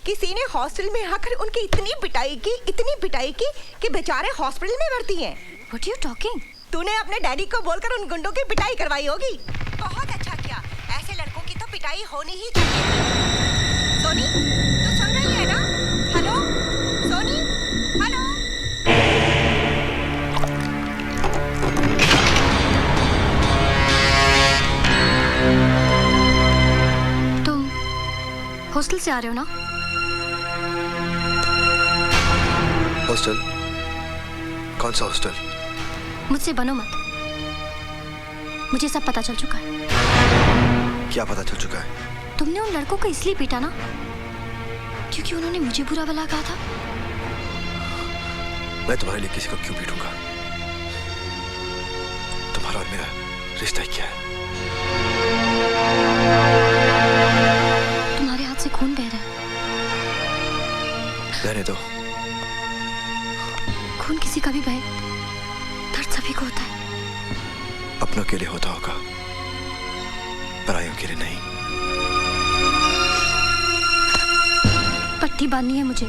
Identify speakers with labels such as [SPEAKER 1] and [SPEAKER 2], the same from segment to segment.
[SPEAKER 1] किसी ने हॉस्टल में आकर उनकी इतनी पिटाई की कि बेचारे हॉस्पिटल में भर्ती हैं।
[SPEAKER 2] What are you talking?
[SPEAKER 1] तूने अपने डैडी को बोलकर उन गुंडों की पिटाई करवाई होगी। बहुत अच्छा किया, ऐसे लड़कों की तो पिटाई होनी ही चाहिए। सोनी, तू सुन रही है ना? Hello Soni, hello.
[SPEAKER 2] तुम हॉस्टल से आ रहे हो ना?
[SPEAKER 3] हॉस्टल? कौन सा हॉस्टल?
[SPEAKER 2] मुझसे बनो मत, मुझे सब पता चल चुका है।
[SPEAKER 3] क्या पता चल चुका है?
[SPEAKER 2] तुमने उन लड़कों को इसलिए पीटा ना क्योंकि उन्होंने मुझे बुरा भला कहा था।
[SPEAKER 3] मैं तुम्हारे लिए किसी को क्यों पीटूंगा? तुम्हारा और मेरा रिश्ता क्या है?
[SPEAKER 2] तुम्हारे हाथ से खून बह रहा है।
[SPEAKER 3] रहने दो।
[SPEAKER 2] खून किसी का भी बहे, दर्द सभी को होता है।
[SPEAKER 3] अपनों के लिए होता होगा, परायों के लिए नहीं।
[SPEAKER 2] पट्टी बांधनी है मुझे।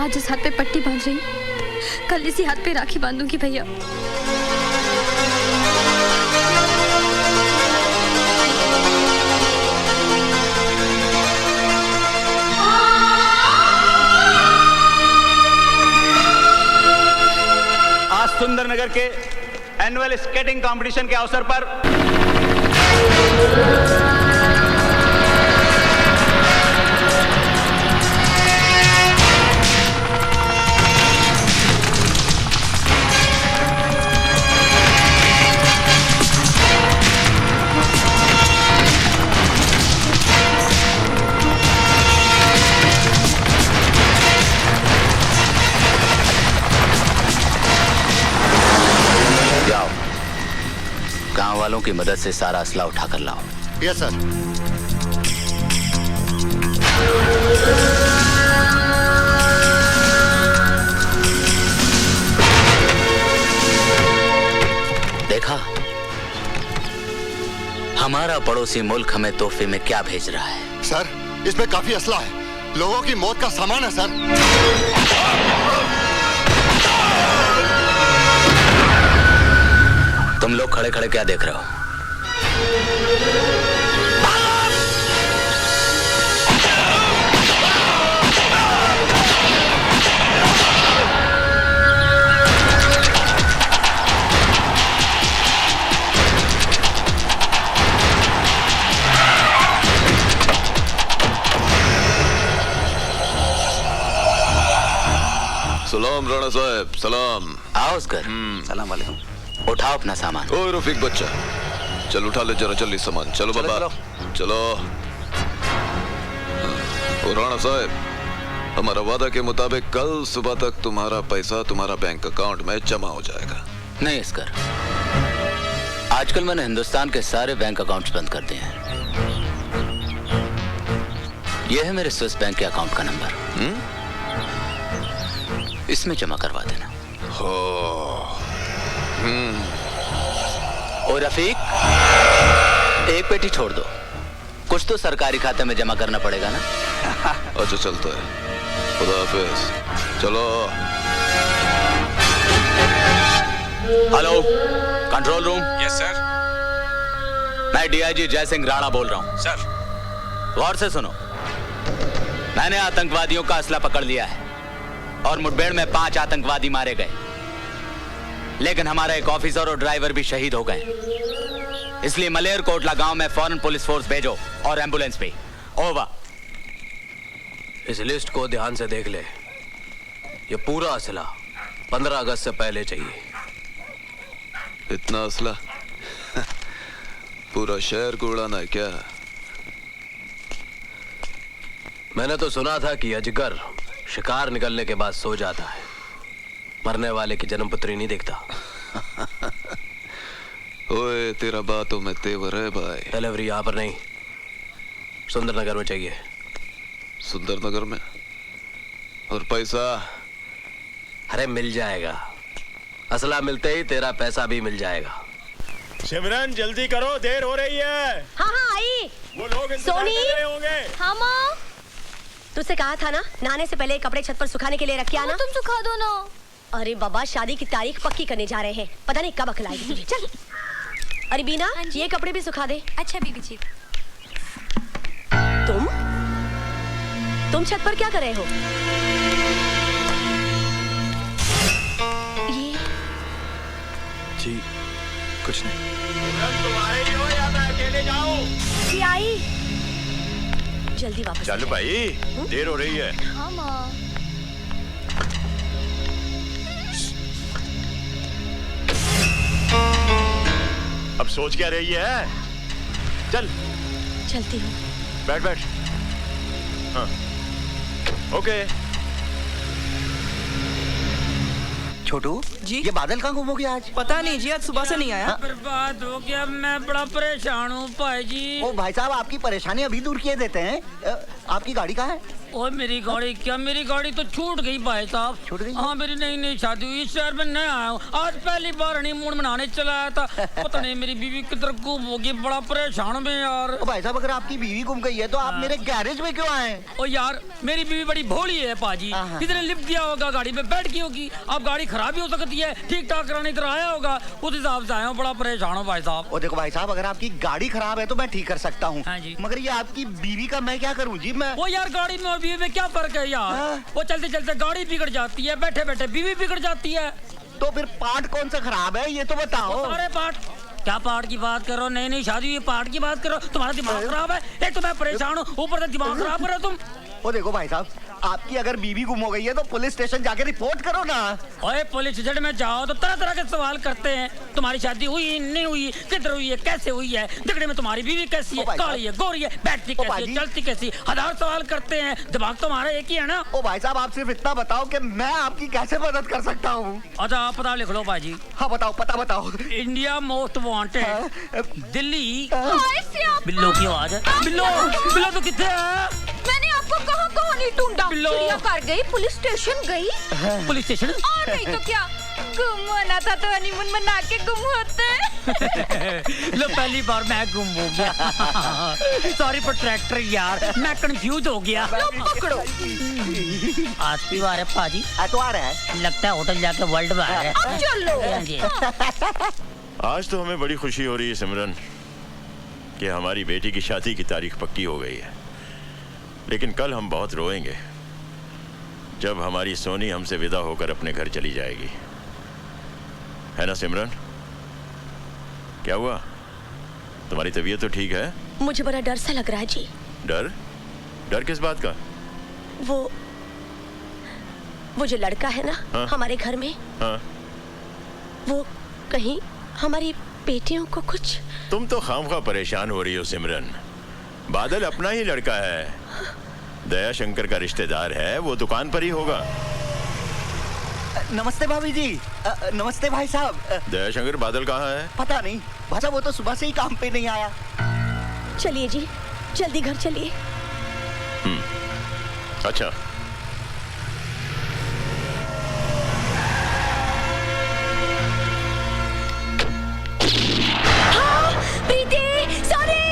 [SPEAKER 2] आज जिस हाथ पे पट्टी बांध रही हूँ, कल इसी हाथ पे राखी बांधूंगी भैया।
[SPEAKER 4] आज सुंदरनगर के एनुअल स्केटिंग कंपटीशन के अवसर पर
[SPEAKER 5] गांव वालों की मदद से सारा असला उठा कर लाओ।
[SPEAKER 3] Yes sir.
[SPEAKER 5] देखा, हमारा पड़ोसी मुल्क हमें तोहफे में क्या भेज रहा है?
[SPEAKER 3] सर, इसमें काफी असला है, लोगों की मौत का सामान है सर।
[SPEAKER 5] तुम लोग खड़े खड़े क्या देख रहे हो?
[SPEAKER 6] सलाम राणा साहब, सलाम।
[SPEAKER 5] आओ उसकर। सलाम वालेकुम। उठाओ अपना सामान।
[SPEAKER 6] ओ रफीक बच्चा, चल उठा ले जरा जल्दी सामान। चलो बाबा, चलो। ओ राणा साहब, हमारा वादा के मुताबिक कल सुबह तक तुम्हारा पैसा तुम्हारा बैंक अकाउंट में जमा हो जाएगा।
[SPEAKER 5] नहीं इसकर, आजकल मैंने हिंदुस्तान के सारे बैंक अकाउंट्स बंद कर दिए हैं। यह है मेरे स्विस बैंक के अकाउंट का नंबर। इसमें जमा करवा देना। ओ रफीक, एक पेटी छोड़ दो, कुछ तो सरकारी खाते में जमा करना पड़ेगा ना।
[SPEAKER 6] अच्छा चलता है, खुदा हाफिज। चलो।
[SPEAKER 5] Hello, control room.
[SPEAKER 7] Yes sir.
[SPEAKER 5] मैं डीआईजी जय सिंह राणा बोल रहा हूँ।
[SPEAKER 7] सर।
[SPEAKER 5] गौर से सुनो, मैंने आतंकवादियों का असला पकड़ लिया है और मुठभेड़ में 5 आतंकवादी मारे गए, लेकिन हमारा एक ऑफिसर और ड्राइवर भी शहीद हो गए। इसलिए मलेर कोटला गांव में फौरन पुलिस फोर्स भेजो और एम्बुलेंस भी। ओवर।
[SPEAKER 8] इस लिस्ट को ध्यान से देख ले, ये पूरा असला 15 अगस्त से पहले चाहिए।
[SPEAKER 6] इतना असला पूरा शहर को उड़ाना है क्या?
[SPEAKER 8] मैंने तो सुना था कि अजगर शिकार निकलने के बाद सो जाता है, मरने वाले की जन्मपत्री नहीं देखता।
[SPEAKER 6] ओए, तेरा बातों में तेवर है भाई।
[SPEAKER 8] डिलीवरी यहाँ पर नहीं, सुंदरनगर में चाहिए।
[SPEAKER 6] सुंदरनगर में? और पैसा?
[SPEAKER 8] अरे मिल जाएगा, असला मिलते ही तेरा पैसा भी मिल जाएगा।
[SPEAKER 4] सिमरन जल्दी करो, देर हो रही है।
[SPEAKER 1] हाँ हाँ आई। सोनी, हाँ माँ। तुझसे कहा था ना नहाने से पहले कपड़े छत पर सुखाने के लिए रख के आना।
[SPEAKER 2] तुम सुखा दो ना।
[SPEAKER 1] अरे बाबा, शादी की तारीख पक्की करने जा रहे हैं, पता नहीं कब अखलाएगी तुझे। चल। अरे बीना, ये कपड़े भी सुखा दे।
[SPEAKER 2] अच्छा बीबी जी।
[SPEAKER 1] तुम छत पर क्या कर रहे हो? ये
[SPEAKER 3] जी कुछ नहीं।
[SPEAKER 1] जी आई, जल्दी वापस।
[SPEAKER 7] चल भाई, देर हो रही है।
[SPEAKER 2] हाँ माँ।
[SPEAKER 7] अब सोच क्या रही है? चल
[SPEAKER 1] चलती हूँ।
[SPEAKER 7] बैठ बैठ। हाँ ओके।
[SPEAKER 9] छोटू जी, ये बादल कहाँ गुम हो गया आज?
[SPEAKER 10] पता नहीं जी, आज सुबह से नहीं आया।
[SPEAKER 11] बर्बाद हो गया, मैं बड़ा परेशान हूँ भाई जी।
[SPEAKER 9] ओ भाई साहब, आपकी परेशानी अभी दूर किए देते हैं। आपकी गाड़ी कहाँ है?
[SPEAKER 11] ओए मेरी गाड़ी क्या, मेरी गाड़ी तो छूट गई भाई साहब।
[SPEAKER 9] छूट गई?
[SPEAKER 11] हाँ, मेरी नई नई शादी हुई, इस शहर में नया आया हूँ, आज पहली बार हनीमून मनाने चला आया था। पता नहीं मेरी बीवी किधर गुम हो गई, बड़ा परेशान में यार।
[SPEAKER 9] ओ भाई साहब, अगर आपकी बीवी गुम गई है तो आप मेरे गैरेज में क्यों आए?
[SPEAKER 11] ओ यार, मेरी बीवी बड़ी भोली है पाजी, कितने लिफ्ट दिया होगा, गाड़ी में बैठ गई होगी। अब गाड़ी खराब भी हो सकती है, ठीक ठाक कराने इधर आया होगा, उस हिसाब से आया हूँ, बड़ा परेशान हूँ भाई साहब।
[SPEAKER 9] ओ देखो भाई साहब, अगर आपकी गाड़ी खराब है तो मैं ठीक कर सकता हूँ।
[SPEAKER 11] हाँ जी।
[SPEAKER 9] मगर ये आपकी बीवी का मैं क्या करूँ जी? मैं
[SPEAKER 11] वो यार, गाड़ी में और बीवी में क्या फर्क है यार? वो चलते चलते गाड़ी बिगड़ जाती है, बैठे बैठे बीवी बिगड़ जाती है।
[SPEAKER 9] तो फिर पार्ट कौन सा खराब है ये तो बताओ।
[SPEAKER 11] सारे पार्ट। क्या पार्ट की बात करो? नई नई शादी हुई पार्ट की बात करो? तुम्हारा दिमाग खराब है? एक तो मैं परेशान हूँ, ऊपर से दिमाग खराब कर रहे हो तुम।
[SPEAKER 9] ओ देखो भाई साहब, आपकी अगर बीवी गुम हो गई है तो पुलिस स्टेशन जाके रिपोर्ट करो ना।
[SPEAKER 11] ओए, पुलिस स्टेशन में जाओ तो तरह तरह के सवाल करते हैं। तुम्हारी शादी हुई नहीं हुई, किधर हुई है, कैसे हुई है, दिखने में तुम्हारी बीवी कैसी है, काली है, गोरी है, बैठती कैसी है, चलती कैसी, हजार सवाल करते हैं। दिमाग तुम्हारा एक ही है ना?
[SPEAKER 9] ओ भाई साहब, आप सिर्फ इतना बताओ कि मैं आपकी कैसे मदद कर सकता हूँ।
[SPEAKER 11] अच्छा, आप पता लिख लो भाजी।
[SPEAKER 9] हाँ बताओ, पता बताओ।
[SPEAKER 11] India most wanted, Delhi. बिल्लो की आवाज है। बिल्लो, बिल्लो तो कितने है?
[SPEAKER 2] मैंने आपको कहाँ कहाँ नहीं ढूंढा। चिड़ियाघर गई, पुलिस स्टेशन गई।
[SPEAKER 11] Police station?
[SPEAKER 2] और नहीं तो क्या, गुम होना था तो हनीमून मना के गुम होते।
[SPEAKER 11] लो, पहली बार मैं गुम हो गया। सॉरी फॉर ट्रैक्टर यार, मैं कंफ्यूज हो गया।
[SPEAKER 2] लो पकड़ो।
[SPEAKER 11] आज की बार है पाजी।
[SPEAKER 9] तो आ रहा है,
[SPEAKER 11] लगता है होटल जाके वर्ल्ड बार है।
[SPEAKER 2] अब चलो।
[SPEAKER 7] आज तो हमें बड़ी खुशी हो रही है सिमरन कि हमारी बेटी की शादी की तारीख पक्की हो गई है, लेकिन कल हम बहुत रोएंगे जब हमारी सोनी हमसे विदा होकर अपने घर चली जाएगी, है ना सिमरन? क्या हुआ? तुम्हारी तबीयत तो ठीक है?
[SPEAKER 1] मुझे बड़ा डर सा लग रहा है जी।
[SPEAKER 7] डर? डर किस बात का?
[SPEAKER 1] वो जो लड़का है ना,
[SPEAKER 7] हाँ?
[SPEAKER 1] हमारे घर में,
[SPEAKER 7] हाँ?
[SPEAKER 1] वो कहीं हमारी बेटियों को कुछ।
[SPEAKER 7] तुम तो खामखा परेशान हो रही हो सिमरन। बादल अपना ही लड़का है, दया शंकर का रिश्तेदार है, वो दुकान पर ही होगा।
[SPEAKER 9] नमस्ते भाभी जी। नमस्ते भाई साहब।
[SPEAKER 7] दया शंकर, बादल कहाँ है?
[SPEAKER 9] पता नहीं भाई साहब, वो तो सुबह से ही काम पे नहीं आया।
[SPEAKER 1] चलिए जी, जल्दी घर चलिए।
[SPEAKER 7] अच्छा।
[SPEAKER 1] प्रीति, सॉरी।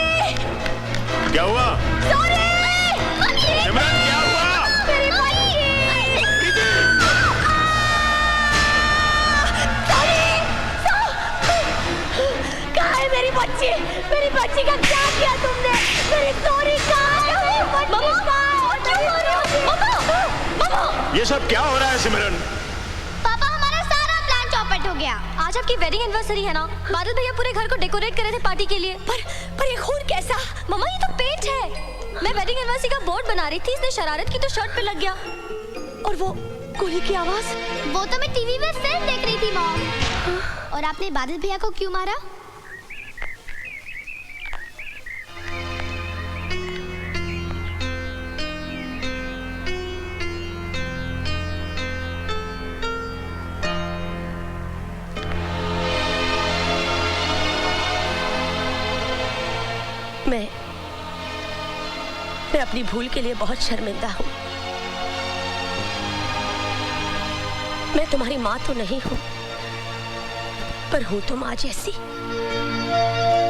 [SPEAKER 7] क्या हुआ?
[SPEAKER 1] सॉरी।
[SPEAKER 7] सिमरन, क्या हुआ?
[SPEAKER 1] मेरी बच्ची। कहाँ है मेरी बच्ची? मेरी बच्ची का क्या किया तुमने? मेरी सॉरी कहाँ है?
[SPEAKER 7] ये सब क्या हो रहा है सिमरन?
[SPEAKER 2] पापा, हमारा सारा प्लान चौपट हो गया। आज आपकी वेडिंग एनिवर्सरी है ना, बादल भैया पूरे घर को डेकोरेट कर रहे थे पार्टी के लिए।
[SPEAKER 1] पर ये खून कैसा?
[SPEAKER 2] मम्मा, ये तो पेंट है। मैं वेडिंग एनिवर्सरी का बोर्ड बना रही थी, इसने शरारत की तो शर्ट पे लग गया।
[SPEAKER 1] और वो गोली की आवाज?
[SPEAKER 2] वो तो मैं टीवी में फिल्म देख रही थी मॉम। और आपने बादल भैया को क्यों मारा?
[SPEAKER 1] मैं अपनी भूल के लिए बहुत शर्मिंदा हूँ। मैं तुम्हारी माँ तो नहीं हूँ, पर हूँ तो माँ जैसी।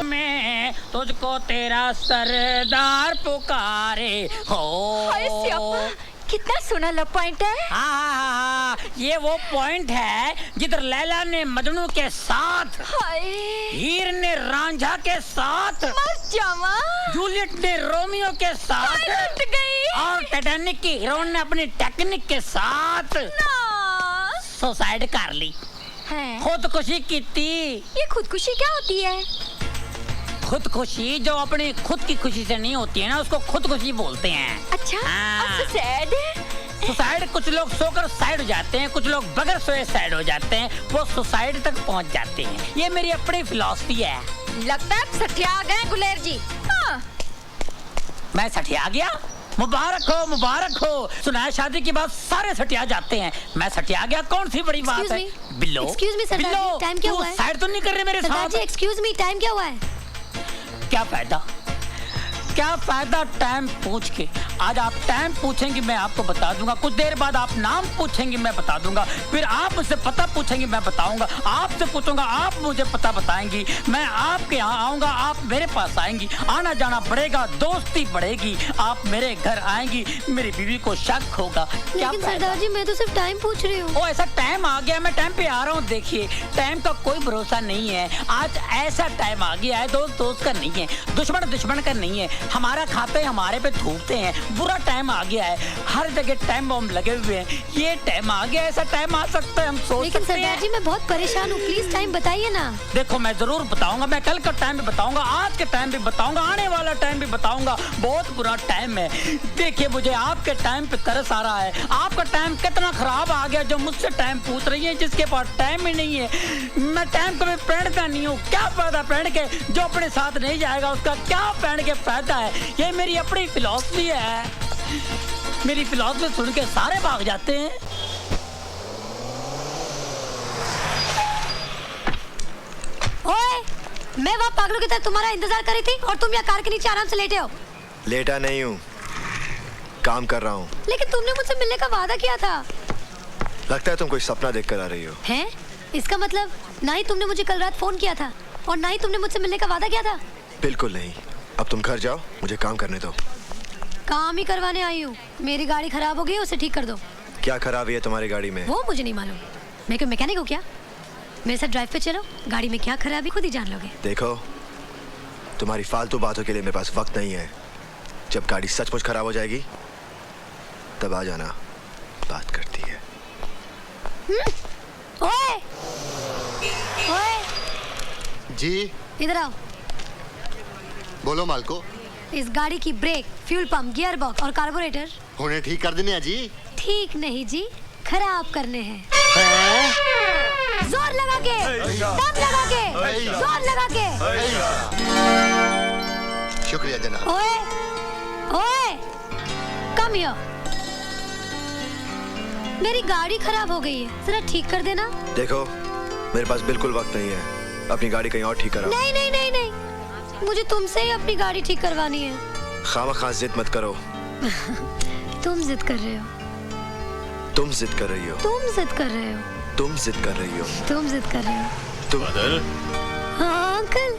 [SPEAKER 11] मैं तुझको तेरा सरदार पुकारे हो।
[SPEAKER 2] हाय श्यामा, कितना सोना लव पॉइंट है।
[SPEAKER 11] हाँ, ये वो पॉइंट है जिधर लैला ने मजनू के साथ,
[SPEAKER 2] हाय
[SPEAKER 11] हीर ने रांझा के साथ,
[SPEAKER 2] मस्त जामा,
[SPEAKER 11] जूलियट ने रोमियो के साथ,
[SPEAKER 2] लुट गई।
[SPEAKER 11] और टाइटैनिक की हीरोइन ने अपनी टेक्निक के साथ सुसाइड कर ली, खुदकुशी की थी।
[SPEAKER 2] ये खुदकुशी क्या होती है?
[SPEAKER 11] खुदकुशी जो अपनी खुद की खुशी से नहीं होती है ना, उसको खुदकुशी बोलते हैं।
[SPEAKER 2] अच्छा, और सुसाइड?
[SPEAKER 11] सुसाइड कुछ लोग सोकर साइड हो जाते हैं, कुछ लोग बगैर सोए साइड हो जाते हैं, वो सुसाइड तक पहुंच जाते हैं। ये मेरी अपनी फिलॉसफी है।
[SPEAKER 2] लगता है सठिया गए गुलेर जी। हाँ।
[SPEAKER 11] मैं सठिया गया? मुबारक हो, मुबारक हो। सुना है शादी के बाद सारे सठिया जाते हैं, मैं सठिया गया, कौन सी बड़ी बात है? बिल्लो,
[SPEAKER 2] एक्सक्यूज मी सरदार जी, टाइम क्या हुआ है?
[SPEAKER 11] साइड तो नहीं कर रहे मेरे साथ?
[SPEAKER 2] एक्सक्यूज मी, टाइम क्या हुआ है?
[SPEAKER 11] क्या फायदा, क्या फायदा टाइम पूछ के। आज आप टाइम पूछेंगे मैं आपको बता दूंगा, कुछ देर बाद आप नाम पूछेंगे मैं बता दूंगा, फिर आप मुझसे पता पूछेंगे मैं बताऊंगा, आपसे पूछूंगा आप मुझे पता बताएंगी, मैं आपके यहाँ आऊंगा आप मेरे पास आएंगी, आना जाना बढ़ेगा, दोस्ती बढ़ेगी, आप मेरे घर आएंगी, मेरी बीवी को शक होगा।
[SPEAKER 2] लेकिन सरदार जी मैं तो सिर्फ टाइम पूछ रही हूँ।
[SPEAKER 11] ओ ऐसा टाइम आ गया, मैं टाइम पे आ रहा हूँ। देखिए टाइम का कोई भरोसा नहीं है, आज ऐसा टाइम आ गया है, दोस्त दोस्त का नहीं है, दुश्मन दुश्मन का नहीं है, हमारा खाते हमारे पे थूकते हैं, बुरा टाइम आ गया है, हर जगह टाइम बम लगे हुए हैं, ये टाइम आ गया, ऐसा टाइम आ सकता है, हम सोच
[SPEAKER 2] लेकिन
[SPEAKER 11] सकते हैं।
[SPEAKER 2] सरदार जी मैं बहुत परेशान हूँ, प्लीज टाइम बताइए ना।
[SPEAKER 11] देखो मैं जरूर बताऊंगा, मैं कल का टाइम भी बताऊंगा, आज के टाइम भी बताऊंगा, आने वाला टाइम भी बताऊंगा, बहुत बुरा टाइम है। देखिए मुझे आपके टाइम पे तरस आ रहा है, आपका टाइम कितना खराब आ गया जो मुझसे टाइम पूछ रही है, जिसके पास टाइम ही नहीं है। मैं टाइम कभी पहनता नहीं हूँ, क्या फायदा पहन के, जो अपने साथ नहीं जाएगा उसका क्या पहन के फायदा है। ये मेरी अपनी फिलॉसफी है, मेरी फिलॉसफी सुन के सारे भाग जाते हैं।
[SPEAKER 2] ओए, मैं वहाँ पागलों की तरह तुम्हारा इंतजार कर रही थी और तुम यहाँ कार के नीचे आराम से लेटे हो।
[SPEAKER 3] लेटा नहीं हूँ, काम कर रहा हूँ।
[SPEAKER 2] लेकिन तुमने मुझसे मिलने का वादा किया था।
[SPEAKER 3] लगता है तुम कोई सपना देख कर आ रही हो।
[SPEAKER 2] हैं? इसका मतलब ना ही तुमने मुझे कल रात फोन किया था और ना ही तुमने मुझसे मिलने का वादा किया था।
[SPEAKER 3] बिल्कुल नहीं। अब तुम घर जाओ, मुझे काम करने दो।
[SPEAKER 2] काम ही करवाने आई हूँ। मेरी गाड़ी खराब हो गई, उसे ठीक कर दो।
[SPEAKER 3] क्या खराबी है तुम्हारी गाड़ी में?
[SPEAKER 2] वो मुझे नहीं मालूम, मैं क्यों मैकेनिक हूँ क्या? मेरे साथ ड्राइव पे चलो, गाड़ी में क्या खराबी खुद ही जान लोगे।
[SPEAKER 3] देखो तुम्हारी फालतू बातों के लिए मेरे पास वक्त नहीं है। जब गाड़ी सचमुच खराब हो जाएगी तब आ जाना, बात करती है।
[SPEAKER 2] ओए! ओए!
[SPEAKER 10] जी
[SPEAKER 2] इधर आओ।
[SPEAKER 10] बोलो मालको।
[SPEAKER 2] इस गाड़ी की brake, fuel pump, gear box और कार्बोरेटर
[SPEAKER 10] होने ठीक कर देने हैं जी।
[SPEAKER 2] ठीक नहीं जी, खराब करने हैं। जोर लगा के, दम लगा के, जोर लगा के।
[SPEAKER 10] शुक्रिया जनाब।
[SPEAKER 2] ओए, ओए, कम हियर। मेरी गाड़ी खराब हो गई है, जरा ठीक कर देना।
[SPEAKER 3] देखो मेरे पास बिल्कुल वक्त नहीं है, अपनी गाड़ी कहीं और ठीक कराओ।
[SPEAKER 2] नहीं नहीं नहीं नहीं, मुझे तुमसे ही अपनी गाड़ी ठीक करवानी है।
[SPEAKER 3] खामखा जिद मत करो।
[SPEAKER 2] तुम जिद कर रहे हो,
[SPEAKER 3] तुम जिद कर रही हो,
[SPEAKER 2] तुम जिद कर रहे हो,
[SPEAKER 3] तुम जिद कर रही हो,
[SPEAKER 2] तुम जिद कर रहे हो।
[SPEAKER 3] तुम
[SPEAKER 7] बादल,
[SPEAKER 2] हाँ अंकल।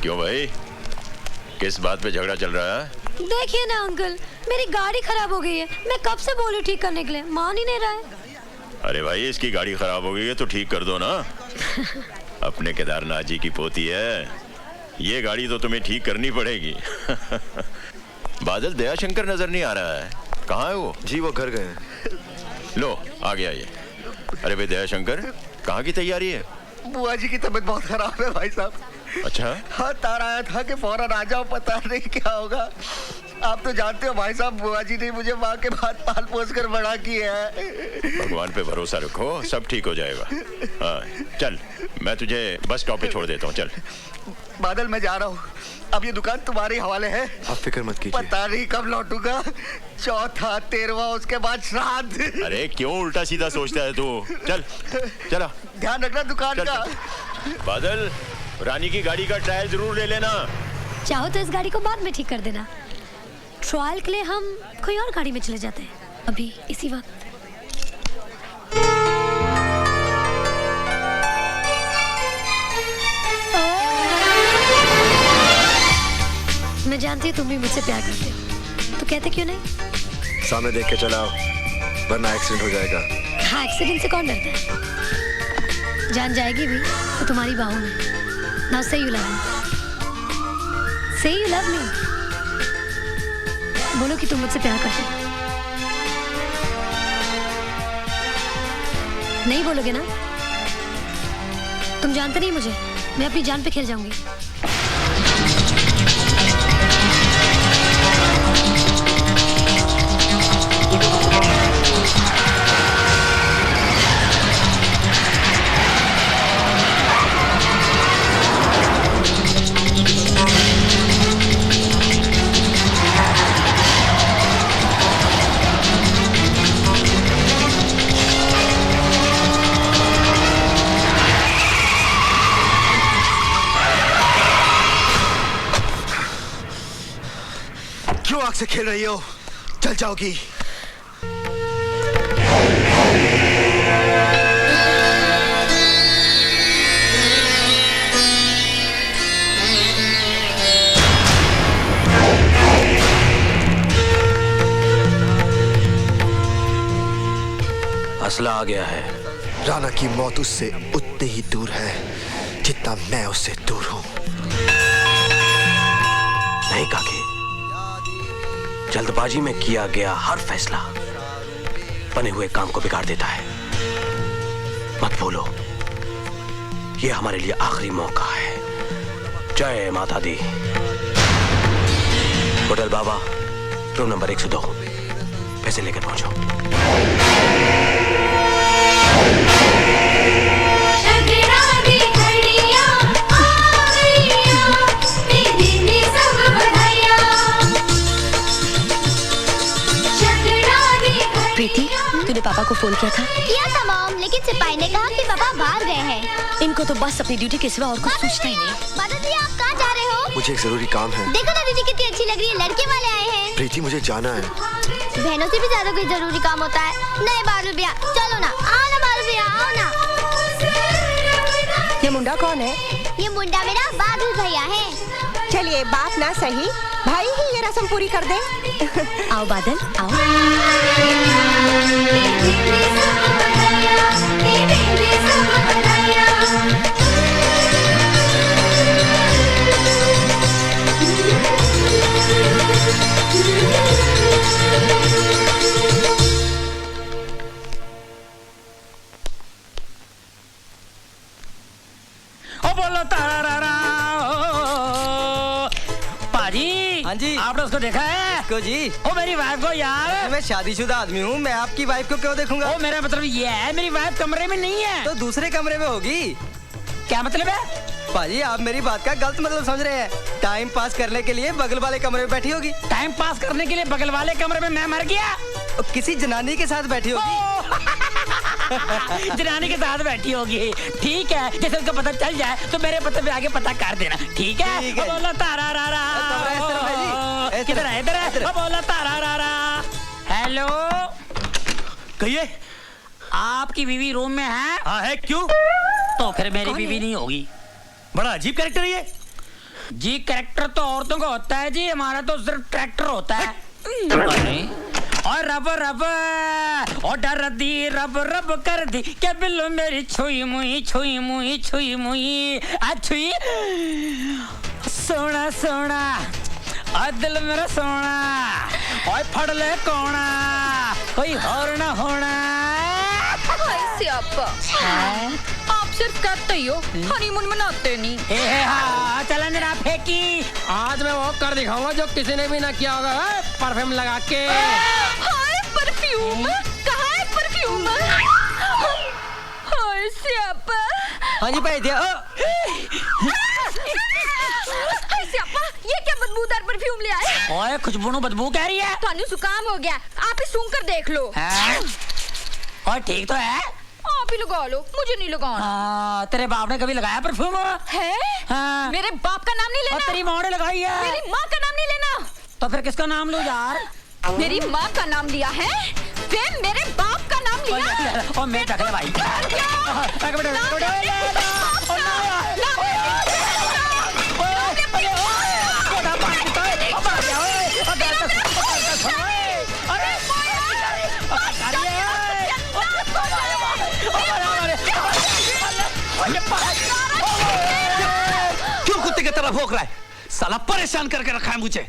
[SPEAKER 7] क्यों भाई, किस बात पे झगड़ा चल रहा है?
[SPEAKER 2] देखिए ना अंकल, मेरी गाड़ी खराब हो गई है, मैं कब से बोलूं ठीक करने के लिए, मान ही नहीं रहा है।
[SPEAKER 7] अरे भाई इसकी गाड़ी खराब हो गई है तो ठीक कर दो ना। अपने केदारनाथ जी की पोती है, ये गाड़ी तो तुम्हें ठीक करनी पड़ेगी। बादल दयाशंकर नजर नहीं आ रहा है, कहाँ है वो?
[SPEAKER 3] जी वो घर गए हैं।
[SPEAKER 7] लो आ गया ये। अरे भाई दयाशंकर, कहाँ की तैयारी है?
[SPEAKER 9] बुआ जी की तबीयत बहुत खराब है भाई साहब।
[SPEAKER 7] अच्छा,
[SPEAKER 9] हाँ तार आया था कि फौरन आ जाओ, पता नहीं क्या होगा। आप तो जानते हो भाई साहब, बुआ जी ने मुझे माँ के बाद पाल पोस कर बड़ा किया है।
[SPEAKER 7] भगवान पे भरोसा रखो, सब ठीक हो जाएगा। हाँ चल, मैं तुझे बस स्टॉप पे छोड़ देता हूँ, चल।
[SPEAKER 9] बादल मैं जा रहा हूँ, अब ये दुकान तुम्हारे हवाले है।
[SPEAKER 3] आप फिक्र मत कीजिए।
[SPEAKER 9] पता नहीं कब लौटूंगा, चौथा 13वां उसके बाद श्राद्ध।
[SPEAKER 7] अरे क्यों उल्टा सीधा सोचता है तू? चल चला,
[SPEAKER 9] ध्यान रखना दुकान
[SPEAKER 7] चल,
[SPEAKER 9] का।
[SPEAKER 7] चल। बादल, रानी की गाड़ी का ट्रायल जरूर ले लेना।
[SPEAKER 2] चाहो तो इस गाड़ी को बाद में ठीक कर देना, ट्रायल के लिए हम कोई और गाड़ी में चले जाते हैं अभी इसी वक्त। मैं जानती हूँ तुम भी मुझसे प्यार करते हो, तो कहते क्यों नहीं?
[SPEAKER 3] सामने देख के चलाओ, वरना एक्सीडेंट हो जाएगा।
[SPEAKER 2] हाँ, एक्सीडेंट से कौन डरता है? जान जाएगी भी तो तुम्हारी बाहों में। नाउ से यू लव मी, से यू लव मी। बोलो कि तुम मुझसे प्यार करते हो। नहीं बोलोगे ना? तुम जानते नहीं मुझे, मैं अपनी जान पे खेल जाऊंगी।
[SPEAKER 3] क्यों आग से खेल रही हो? चल जाओगी।
[SPEAKER 8] असला आ गया है।
[SPEAKER 3] राणा की मौत उससे उतनी ही दूर है जितना मैं उससे दूर हूं।
[SPEAKER 8] नहीं काकी, जल्दबाजी में किया गया हर फैसला बने हुए काम को बिगाड़ देता है। मत भूलो, ये हमारे लिए आखिरी मौका है। जय माता दी। होटल बाबा, रूम नंबर 102, पैसे लेकर पहुंचो।
[SPEAKER 2] प्रीति, तूने पापा को फोन किया था?
[SPEAKER 12] किया था मॉम, लेकिन सिपाही ने कहा कि पापा बाहर गए हैं।
[SPEAKER 2] इनको तो बस अपनी ड्यूटी के सिवा और कुछ सोचता ही नहीं।
[SPEAKER 12] बादल जी, आप कहाँ जा रहे हो?
[SPEAKER 3] मुझे एक जरूरी काम है।
[SPEAKER 12] देखो ना दीदी कितनी अच्छी लग रही है, लड़के वाले आए हैं।
[SPEAKER 3] प्रीति, मुझे जाना है।
[SPEAKER 12] बहनों से भी ज्यादा कोई जरूरी काम होता है। नहीं बादल भैया, चलो ना, आओ ना बादल भैया, आओ ना।
[SPEAKER 1] ये मुंडा कौन है?
[SPEAKER 12] ये मुंडा मेरा बादल भैया है।
[SPEAKER 1] चलिए, बात ना सही, भाई ही ये रस्म पूरी कर दे।
[SPEAKER 2] आओ बादल, आओ।
[SPEAKER 11] ओ बोलो तारा। पाजी,
[SPEAKER 13] हाँ जी,
[SPEAKER 11] आपने उसको देखा है?
[SPEAKER 13] को जी?
[SPEAKER 11] ओ मेरी वाइफ को यार।
[SPEAKER 13] मैं शादीशुदा आदमी हूँ, मैं आपकी वाइफ को क्यों देखूंगा?
[SPEAKER 11] ओ मेरा मतलब ये है, मेरी वाइफ कमरे में नहीं है।
[SPEAKER 13] तो दूसरे कमरे में होगी।
[SPEAKER 11] क्या मतलब है?
[SPEAKER 13] पाजी, आप मेरी बात का गलत मतलब समझ रहे हैं। टाइम पास करने के लिए बगल वाले कमरे में बैठी होगी।
[SPEAKER 11] टाइम पास करने के लिए बगल वाले कमरे में मैं मर गया?
[SPEAKER 13] किसी जनानी के साथ बैठी होगी।
[SPEAKER 11] जनानी के साथ बैठी होगी, ठीक है। जैसे उनको पता चल जाए तो मेरे पते पे आगे पता कर देना, ठीक है?
[SPEAKER 13] ठीक है।
[SPEAKER 11] बोला तारा रा रा। किधर है? इधर है। बोला तारा रा रा। हेलो,
[SPEAKER 13] कहिए।
[SPEAKER 11] आपकी बीवी रूम में है?
[SPEAKER 13] हाँ है, क्यों?
[SPEAKER 11] तो फिर मेरी बीवी नहीं होगी।
[SPEAKER 13] बड़ा अजीब कैरेक्टर है ये।
[SPEAKER 11] जी, कैरेक्टर तो औरतों का होता है जी, हमारा तो सिर्फ ट्रैक्टर होता है। और रब रब और डर दी रब रब कर दी क्या बिल्लो मेरी छुई मुई छुई मुई छुई मुई छुई। सोना सोना और दिल मेरा सोना और फड़ ले कोना कोई और ना होना।
[SPEAKER 2] आप सिर्फ करते ही हो, हनीमून मनाते नहीं।
[SPEAKER 11] हाँ, चला जरा फेंकी। आज मैं वो कर दिखाऊंगा जो किसी ने भी ना किया होगा, परफ्यूम लगा के।
[SPEAKER 2] हाय परफ्यूम, कहाँ है परफ्यूम? हाय स्यापा।
[SPEAKER 13] हाँ जी भाई, दिया।
[SPEAKER 2] हाय स्यापा, ये क्या बदबूदार परफ्यूम ले आए?
[SPEAKER 11] ओए, खुशबू बदबू कह रही है।
[SPEAKER 2] थानू जुकाम हो गया, आप ही सूंघ कर देख लो।
[SPEAKER 11] और ठीक तो है?
[SPEAKER 2] आप ही लगा लो, मुझे नहीं लगाना।
[SPEAKER 11] तेरे बाप ने कभी लगाया परफ्यूम?
[SPEAKER 2] है?
[SPEAKER 11] हाँ।
[SPEAKER 2] मेरे बाप का नाम नहीं लेना।
[SPEAKER 11] और तेरी माँ ने लगाई है।
[SPEAKER 2] मेरी माँ का नाम नहीं लेना।
[SPEAKER 11] तो फिर किसका नाम लूं यार?
[SPEAKER 2] मेरी माँ का नाम लिया है, फिर मेरे बाप का नाम लिया।
[SPEAKER 11] और मैं टकले भाई।
[SPEAKER 8] क्या भोंक रहा है? साला परेशान करके रखा है मुझे।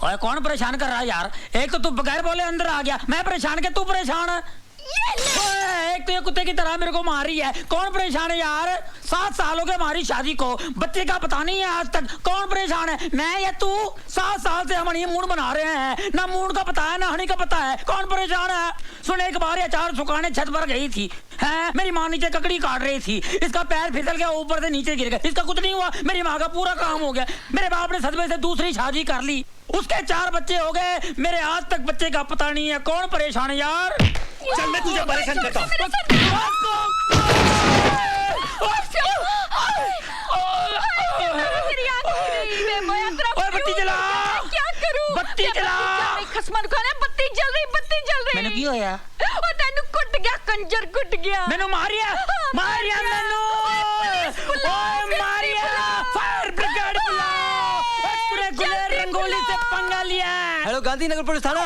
[SPEAKER 11] ओए कौन परेशान कर रहा है यार? एक तो तू बगैर बोले अंदर आ गया, मैं परेशान के तू परेशान है। ओए, एक तो ये कुत्ते की तरह मेरे को मार रही है, कौन परेशान है यार? 7 साल हो गए हमारी शादी को, बच्चे का पता नहीं है आज तक, कौन परेशान है? मैं या तू? 7 साल से हम हनीमून बना रहे हैं, ना मून का पता है ना हनी का पता है, कौन परेशान है? सुन, एक बार अचार सुखाने छत पर गई थी, है मेरी माँ नीचे ककड़ी काट रही थी, इसका पैर फिसल गया, ऊपर से नीचे गिर गया, इसका कुछ नहीं हुआ, मेरी माँ का पूरा काम हो गया। मेरे बाप ने सदमे से दूसरी शादी कर ली, उसके 4 बच्चे हो गए, मेरे आज तक बच्चे का पता नहीं है, कौन परेशान है यार?
[SPEAKER 8] चल मैं तुझे परेशान करता हूँ।
[SPEAKER 11] बत्ती जला,
[SPEAKER 1] क्या करूं?
[SPEAKER 11] बत्ती जला।
[SPEAKER 1] खसमन को है, बत्ती जल रही, बत्ती जल रही।
[SPEAKER 11] मैंने की होया?
[SPEAKER 1] ओ तेनु कुट गया, कंजर कुट गया।
[SPEAKER 11] मैंने मारिया, मारिया मैंने। ओए मारिया, फायर ब्रिगेड बुलाओ। पूरे गुलेर रंगोली से पंगा लिया।
[SPEAKER 13] हेलो गांधीनगर पुलिस थाना।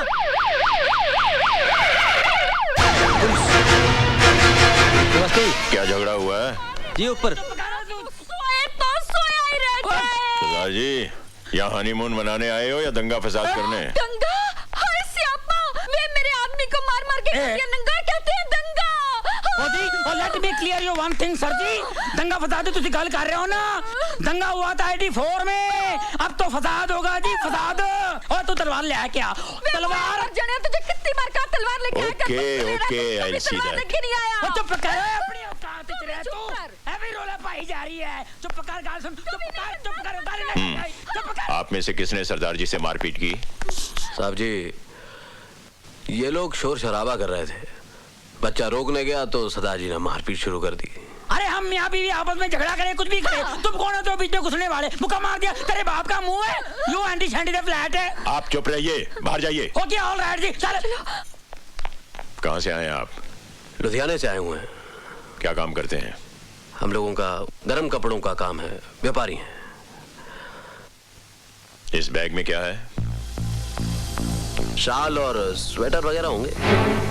[SPEAKER 7] क्या झगड़ा हुआ है?
[SPEAKER 13] जी ऊपर।
[SPEAKER 1] सोए तो सोया ही रह जाए।
[SPEAKER 7] सरदार जी, यहाँ हनीमून मनाने आए हो या दंगा फसाद करने?
[SPEAKER 1] दंगा? हाय सियापा, वे मेरे आदमी को मार मार के नंगा कहते हैं, दंगा।
[SPEAKER 11] और let me clear you one thing sir जी, दंगा फसाद तुसी गल कर रहे हो ना, दंगा हुआ था 84 में, अब तो फसाद होगा जी, फसाद। और तू तलवार ले आया क्या? तलवार
[SPEAKER 1] जने तुझे कितनी मार का तलवार लेके आया?
[SPEAKER 7] Okay, I'll see that.
[SPEAKER 1] लेके नहीं आया।
[SPEAKER 11] चुप कर, अपनी औकात में रह तू, अभी रोला पाई जा रही है। चुप कर, गाल सुन, चुप कर, उतारे ना, चुप कर।
[SPEAKER 7] आप में से किसने सरदार जी से मारपीट की?
[SPEAKER 8] साहब जी, ये लोग शोर शराबा कर रहे थे, बच्चा रोकने गया तो सरदार जी ने मारपीट शुरू कर दी।
[SPEAKER 11] अरे हम मियाँ बीवी आपस में झगड़ा करें, कुछ भी करें, तुम कौन हो तो बीच में घुसने वाले? मुक्का मार दिया, तेरे बाप का मुंह है, you anti shanty the flat है।
[SPEAKER 7] आप चुप रहिए, बाहर जाइए।
[SPEAKER 11] ओके ऑल राइट जी, चल।
[SPEAKER 7] कहाँ से आए आप?
[SPEAKER 8] लुधियाने से आए हुए हैं।
[SPEAKER 7] क्या काम करते हैं?
[SPEAKER 8] हम लोगों का गर्म कपड़ों का काम है, व्यापारी हैं।
[SPEAKER 7] इस बैग में क्या है?
[SPEAKER 8] शाल और स्वेटर वगैरह होंगे।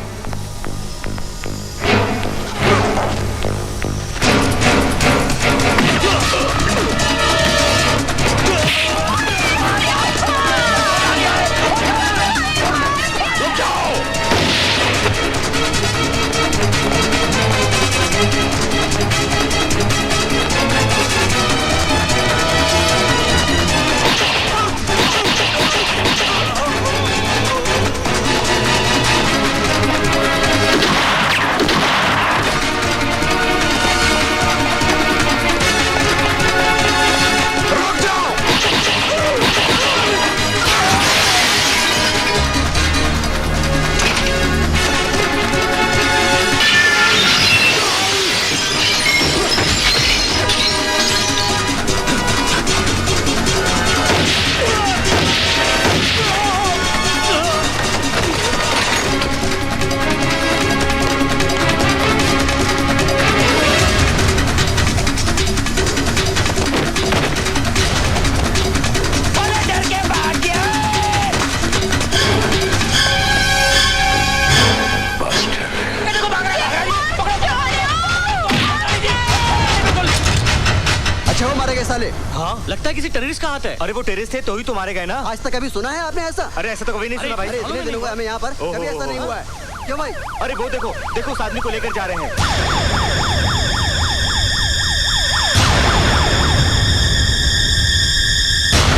[SPEAKER 13] साले।
[SPEAKER 14] हाँ लगता है किसी टेररिस्ट का हाथ है। अरे वो टेररिस्ट थे तो ही तो मारे गए ना।
[SPEAKER 13] आज तक कभी सुना है आपने ऐसा?
[SPEAKER 14] अरे ऐसा तो कभी नहीं सुना भाई।
[SPEAKER 13] अरे इतने दिन हुए हमें यहाँ पर, कभी ऐसा नहीं हुआ है। क्यों भाई?
[SPEAKER 14] अरे वो देखो देखो उस आदमी को लेकर जा रहे हैं।